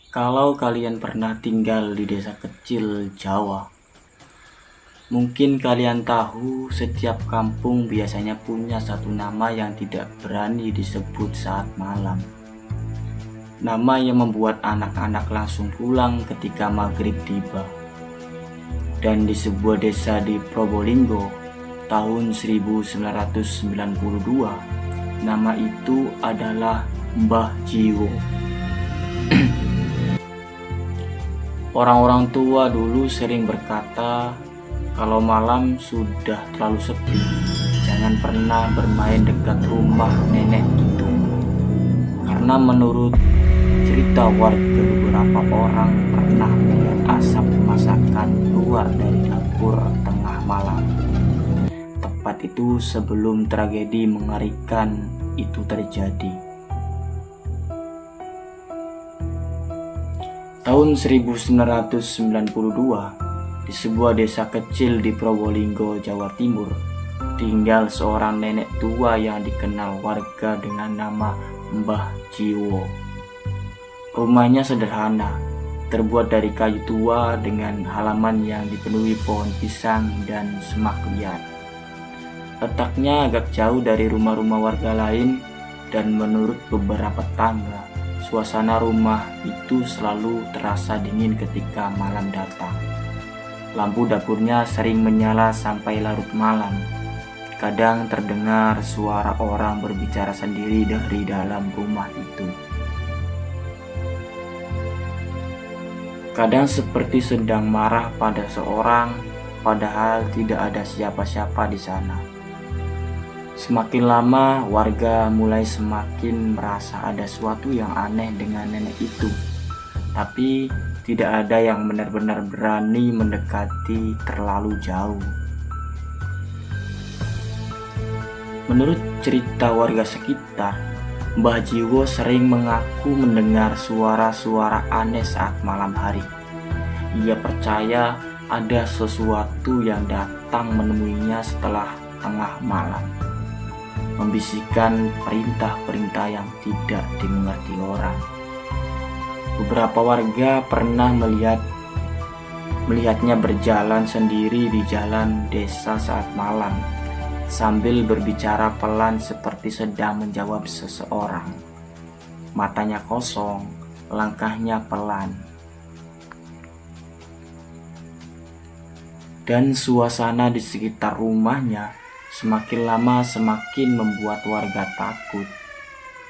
Kalau kalian pernah tinggal di desa kecil Jawa, mungkin kalian tahu setiap kampung biasanya punya satu nama yang tidak berani disebut saat malam. Nama yang membuat anak-anak langsung pulang ketika maghrib tiba. Dan di sebuah desa di Probolinggo, tahun 1992, nama itu adalah Mbah Jiwo. Orang-orang tua dulu sering berkata, kalau malam sudah terlalu sepi, jangan pernah bermain dekat rumah nenek itu. Karena menurut cerita warga, beberapa orang pernah melihat asap masakan keluar dari dapur tengah malam. Tepat itu sebelum tragedi mengerikan itu terjadi. Tahun 1992, di sebuah desa kecil di Probolinggo, Jawa Timur, tinggal seorang nenek tua yang dikenal warga dengan nama Mbah Jiwo. Rumahnya sederhana, terbuat dari kayu tua dengan halaman yang dipenuhi pohon pisang dan semak liar. Letaknya agak jauh dari rumah-rumah warga lain, dan menurut beberapa tetangga, suasana rumah itu selalu terasa dingin ketika malam datang. Lampu dapurnya sering menyala sampai larut malam. Kadang terdengar suara orang berbicara sendiri dari dalam rumah itu. Kadang seperti sedang marah pada seorang, padahal tidak ada siapa-siapa di sana. Semakin lama, warga mulai semakin merasa ada sesuatu yang aneh dengan nenek itu. Tapi tidak ada yang benar-benar berani mendekati terlalu jauh. Menurut cerita warga sekitar, Mbah Jiwo sering mengaku mendengar suara-suara aneh saat malam hari. Ia percaya ada sesuatu yang datang menemuinya setelah tengah malam, membisikkan perintah-perintah yang tidak dimengerti orang. Beberapa warga pernah melihatnya berjalan sendiri di jalan desa saat malam, sambil berbicara pelan seperti sedang menjawab seseorang. Matanya kosong, langkahnya pelan. Dan suasana di sekitar rumahnya semakin lama semakin membuat warga takut.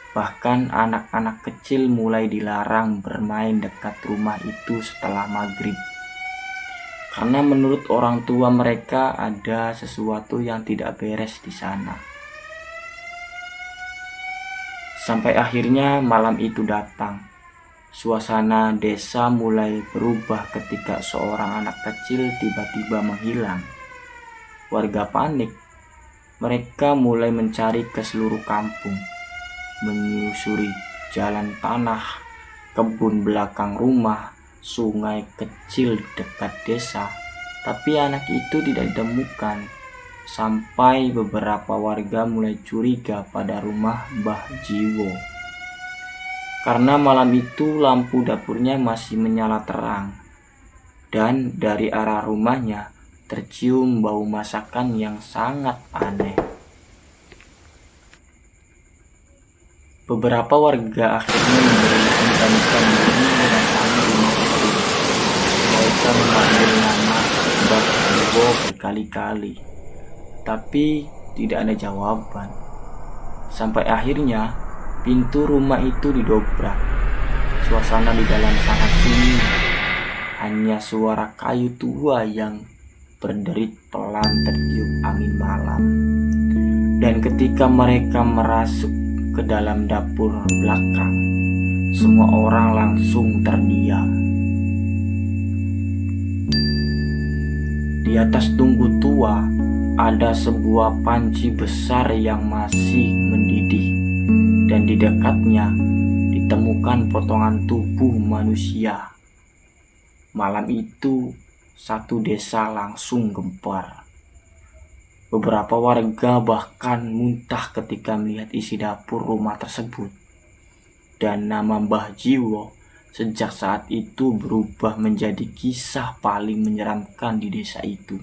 Bahkan anak-anak kecil mulai dilarang bermain dekat rumah itu setelah maghrib. Karena menurut orang tua mereka ada sesuatu yang tidak beres di sana. Sampai akhirnya malam itu datang. Suasana desa mulai berubah ketika seorang anak kecil tiba-tiba menghilang. Warga panik. Mereka mulai mencari ke seluruh kampung, menyusuri jalan tanah, kebun belakang rumah, sungai kecil dekat desa, tapi anak itu tidak ditemukan. Sampai beberapa warga mulai curiga pada rumah Mbah Jiwo. Karena malam itu lampu dapurnya masih menyala terang, dan dari arah rumahnya tercium bau masakan yang sangat aneh. Beberapa warga akhirnya memberanikan diri mendatangi rumah itu. Mereka memanggil nama Mbah Jiwo berkali-kali, tapi tidak ada jawaban. Sampai akhirnya pintu rumah itu didobrak. Suasana di dalam sangat sunyi. Hanya suara kayu tua yang berderit pelan tertiup angin malam. Dan ketika mereka merasuk ke dalam dapur belakang, semua orang langsung terdiam. Di atas tungku tua ada sebuah panci besar yang masih mendidih, dan di dekatnya ditemukan potongan tubuh manusia. Malam itu satu desa langsung gempar. Beberapa warga bahkan muntah ketika melihat isi dapur rumah tersebut. Dan nama Mbah Jiwo sejak saat itu berubah menjadi kisah paling menyeramkan di desa itu.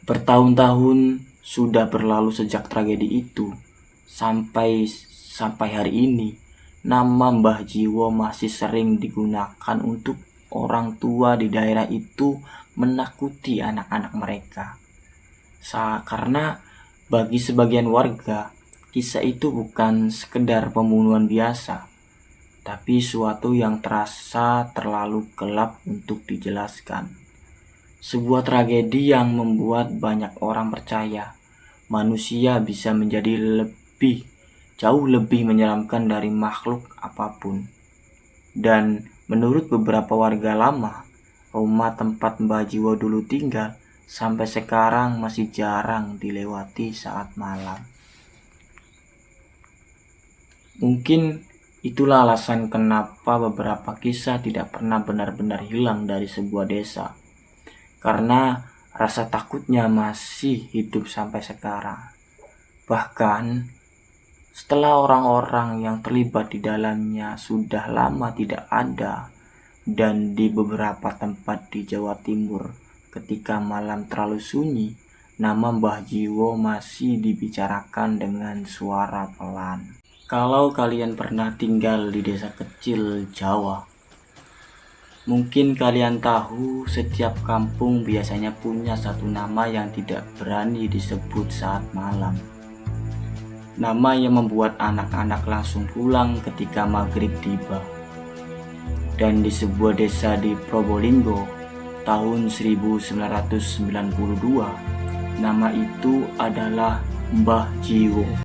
Bertahun-tahun sudah berlalu sejak tragedi itu, sampai hari ini nama Mbah Jiwo masih sering digunakan untuk orang tua di daerah itu menakuti anak-anak mereka. Karena bagi sebagian warga, kisah itu bukan sekedar pembunuhan biasa, tapi suatu yang terasa terlalu gelap untuk dijelaskan. Sebuah tragedi yang membuat banyak orang percaya manusia bisa menjadi jauh lebih menyeramkan dari makhluk apapun. Dan menurut beberapa warga lama, rumah tempat Mbah Jiwo dulu tinggal sampai sekarang masih jarang dilewati saat malam. Mungkin itulah alasan kenapa beberapa kisah tidak pernah benar-benar hilang dari sebuah desa. Karena rasa takutnya masih hidup sampai sekarang. Bahkan setelah orang-orang yang terlibat di dalamnya sudah lama tidak ada, dan di beberapa tempat di Jawa Timur ketika malam terlalu sunyi, nama Mbah Jiwo masih dibicarakan dengan suara pelan. Kalau kalian pernah tinggal di desa kecil Jawa, mungkin kalian tahu setiap kampung biasanya punya satu nama yang tidak berani disebut saat malam. Nama yang membuat anak-anak langsung pulang ketika maghrib tiba. Dan di sebuah desa di Probolinggo tahun 1992, nama itu adalah Mbah Jiwo.